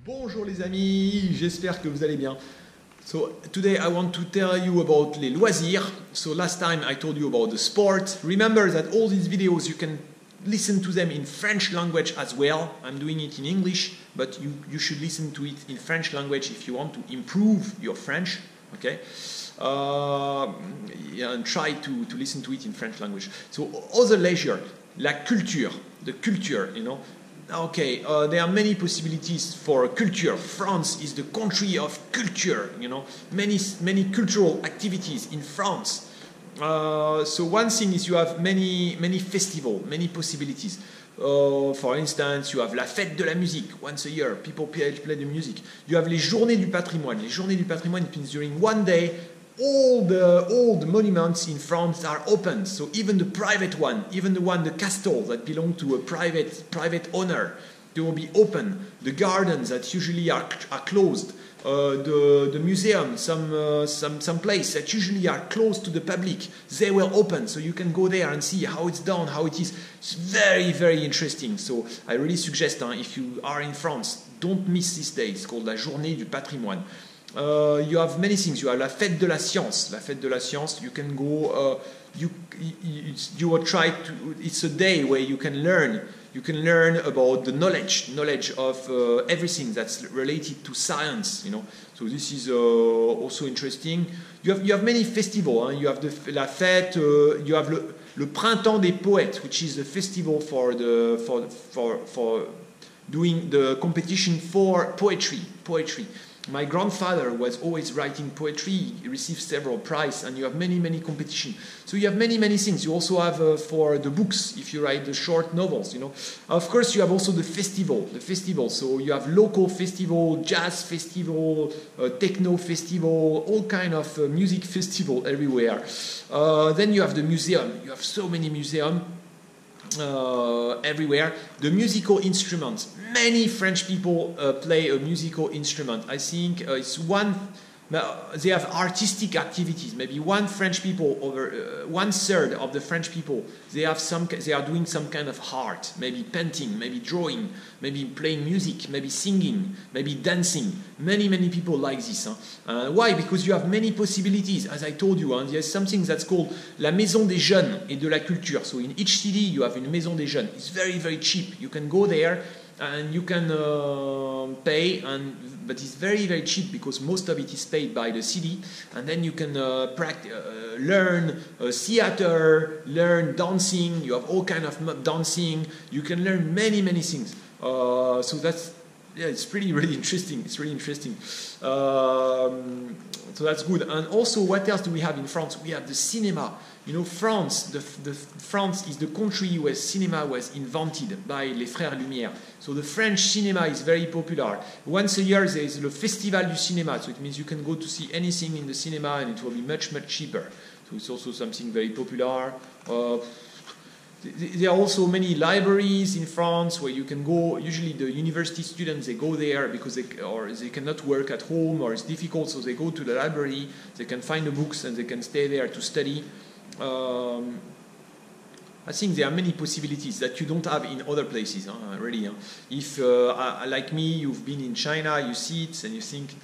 Bonjour les amis, j'espère que vous allez bien. So today I want to tell you about les loisirs. So last time I told you about the sport. Remember that all these videos you can listen to them in French language as well. I'm doing it in English, but you should listen to it in French language if you want to improve your French. Okay? Yeah, and try to listen to it in French language. So other leisure, la culture, the culture, you know. Okay, there are many possibilities for culture. France is the country of culture, you know, many cultural activities in France. So one thing is you have many festivals, many possibilities. For instance, you have la fête de la musique, once a year, people play the music. You have les journées du patrimoine. Les journées du patrimoine, it means during one day, all the old monuments in France are open. So even the private one, even the castle that belong to a private owner, they will be open. The gardens that usually are closed. The museum, some place that usually are closed to the public, they will open. So you can go there and see how it's done, how it is. It's very, very interesting. So I really suggest, if you are in France, don't miss this day. It's called la journée du patrimoine. You have many things. You have la fête de la science. La fête de la science. You can go. You will try to. It's a day where you can learn. You can learn about the knowledge of everything that's related to science. You know. So this is also interesting. You have many festivals. You have la fête. You have le printemps des poètes, which is a festival for doing the competition for poetry. My grandfather was always writing poetry. He received several prizes, and you have many competitions. So you have many things. You also have for the books, if you write the short novels, you know. Of course, you have also the festival. So you have local festival, jazz festival, techno festival, all kind of music festival everywhere. Then you have the museum. You have so many museums. Everywhere. The musical instruments. Many French people play a musical instrument. I think it's one. They have artistic activities. Maybe one third of the French people they are doing some kind of art. Maybe painting, maybe drawing, maybe playing music, maybe singing, maybe dancing. Many people like this. Why? Because you have many possibilities. As I told you, there's something that's called la maison des jeunes et de la culture. So in each city you have une maison des jeunes. It's very cheap. You can go there and you can pay, but it's very cheap because most of it is paid by the city. And then you can learn theater, learn dancing. You have all kind of dancing. You can learn many things. So that's it's really interesting. It's really interesting. So that's good. And also, what else do we have in France? We have the cinema. You know, France is the country where cinema was invented by les Frères Lumière. So the French cinema is very popular. Once a year there is the Festival du Cinéma. So it means you can go to see anything in the cinema and it will be much cheaper. So it's also something very popular. There are also many libraries in France where you can go. Usually the university students, they go there because they cannot work at home or it's difficult, so they go to the library, they can find the books and they can stay there to study. I think there are many possibilities that you don't have in other places, really. If, like me, you've been in China, you see it and you think,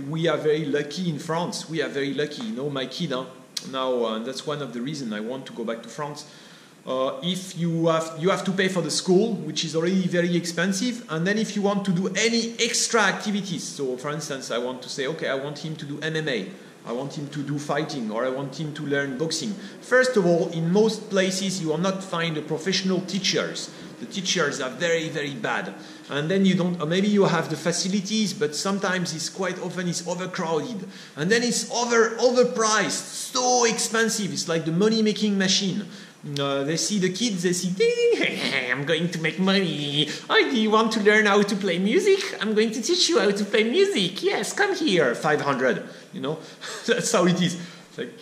we are very lucky in France. We are very lucky. You know, my kid, now, that's one of the reasons I want to go back to France. If you have to pay for the school, which is already very expensive, and then if you want to do any extra activities, so for instance, I want to say, okay, I want him to do MMA, I want him to do fighting, or I want him to learn boxing. First of all, in most places you will not find the professional teachers. The teachers are very bad. And then you don't, or maybe you have the facilities, but sometimes it's quite often it's overcrowded. And then it's overpriced, so expensive. It's like the money-making machine. They see the kids, they see, I'm going to make money. Oh, do you want to learn how to play music? I'm going to teach you how to play music. Yes, come here, 500. You know, that's how it is. It's like,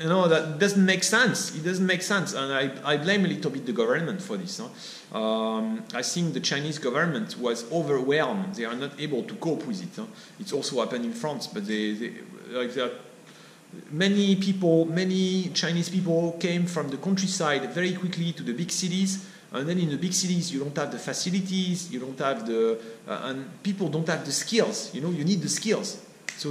you know, that doesn't make sense. It doesn't make sense. And I blame a little bit the government for this. I think the Chinese government was overwhelmed. They are not able to cope with it. It's also happened in France, but many Chinese people came from the countryside very quickly to the big cities And then in the big cities, you don't have the facilities, you don't have the, and people don't have the skills. You know, you need the skills. So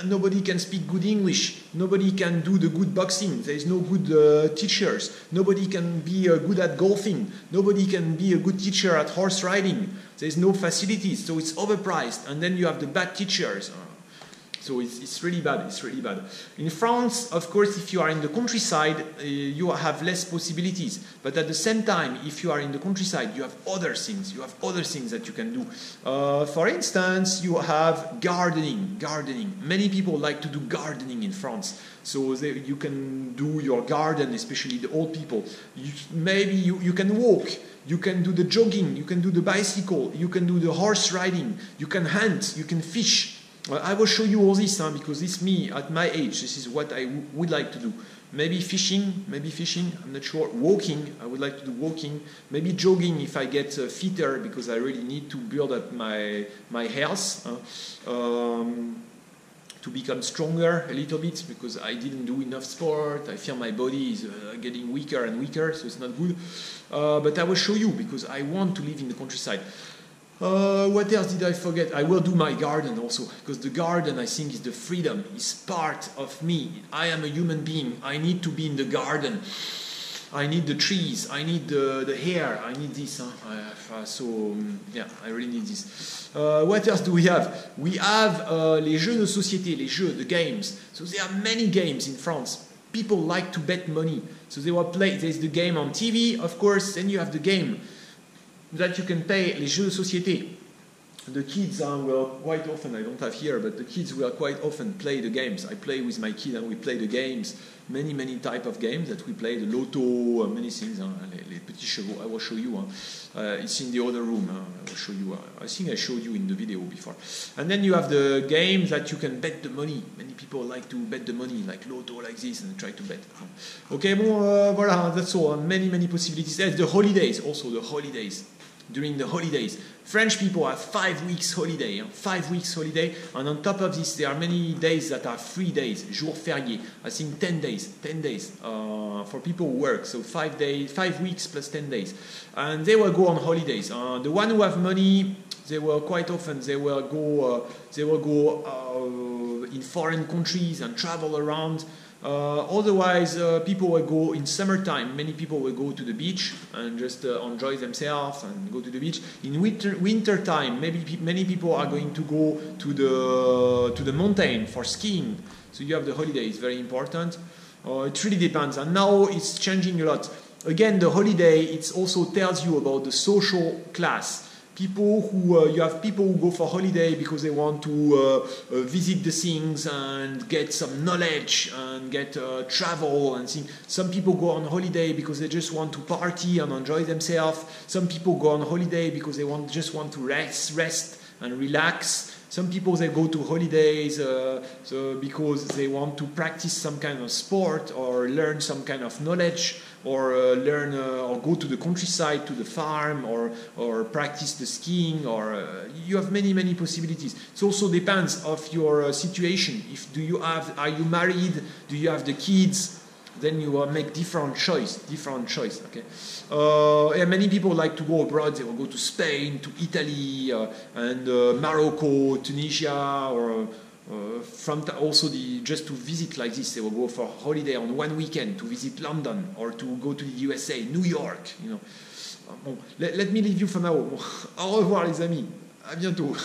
nobody can speak good English. Nobody can do the good boxing. There is no good teachers. Nobody can be good at golfing. Nobody can be a good teacher at horse riding. There is no facilities, so it's overpriced. And then you have the bad teachers. So it's really bad, it's really bad. In France, of course, if you are in the countryside, you have less possibilities. But at the same time, if you are in the countryside, you have other things. You have other things that you can do. For instance, you have gardening. Many people like to do gardening in France. So you can do your garden, especially the old people. Maybe you can walk. You can do the jogging. You can do the bicycle. You can do the horse riding. You can hunt. You can fish. I will show you all this because it's me at my age. This is what I would like to do. Maybe fishing, I'm not sure. Walking, I would like to do walking. Maybe jogging if I get fitter because I really need to build up my health. To become stronger a little bit because I didn't do enough sport. I feel my body is getting weaker and weaker, so it's not good. But I will show you because I want to live in the countryside. What else did I forget? I will do my garden also, because the garden, I think, is the freedom, is part of me. I am a human being. I need to be in the garden. I need the trees. I need the hair. I need this. Yeah, I really need this. What else do we have? We have les jeux de société, les jeux, the games. So there are many games in France. People like to bet money. So they will play. There's the game on TV, of course. Then you have the game that you can pay, les jeux de société. The kids will quite often, I don't have here, but the kids will quite often play the games. I play with my kid and we play the games. Many type of games that we play, the loto, many things. Les petits chevaux, I will show you. It's in the other room. I will show you. I think I showed you in the video before. And then you have the games that you can bet the money. Many people like to bet the money, like loto, like this, and try to bet. Okay, bon, voilà, that's all. Many possibilities. There's the holidays, also the holidays. During the holidays, French people have 5 weeks holiday, 5 weeks holiday, and on top of this, there are many days that are free days, jours fériés. I think 10 days for people who work. So 5 days, 5 weeks plus 10 days, and they will go on holidays. The one who have money, they will quite often they will go in foreign countries and travel around. Otherwise, people will go in summertime. Many people will go to the beach and just enjoy themselves and go to the beach. In winter time, many people are going to go to the mountain for skiing. So you have the holiday. It's very important. It really depends. And now it's changing a lot. Again, the holiday it also tells you about the social class. You have people who go for holiday because they want to visit the things and get some knowledge and get travel and things. Some people go on holiday because they just want to party and enjoy themselves. Some people go on holiday because they just want to rest and relax. Some people they go to holidays because they want to practice some kind of sport or learn some kind of knowledge or learn or go to the countryside to the farm or practice the skiing or you have many possibilities. It also depends of your situation. Are you married? Do you have the kids? Then you make different choice. Okay. Many people like to go abroad. They will go to Spain, to Italy, and Morocco, Tunisia, or also just to visit like this. They will go for holiday on one weekend to visit London or to go to the USA, New York. You know. Bon, let me leave you for now. Au revoir les amis. À bientôt.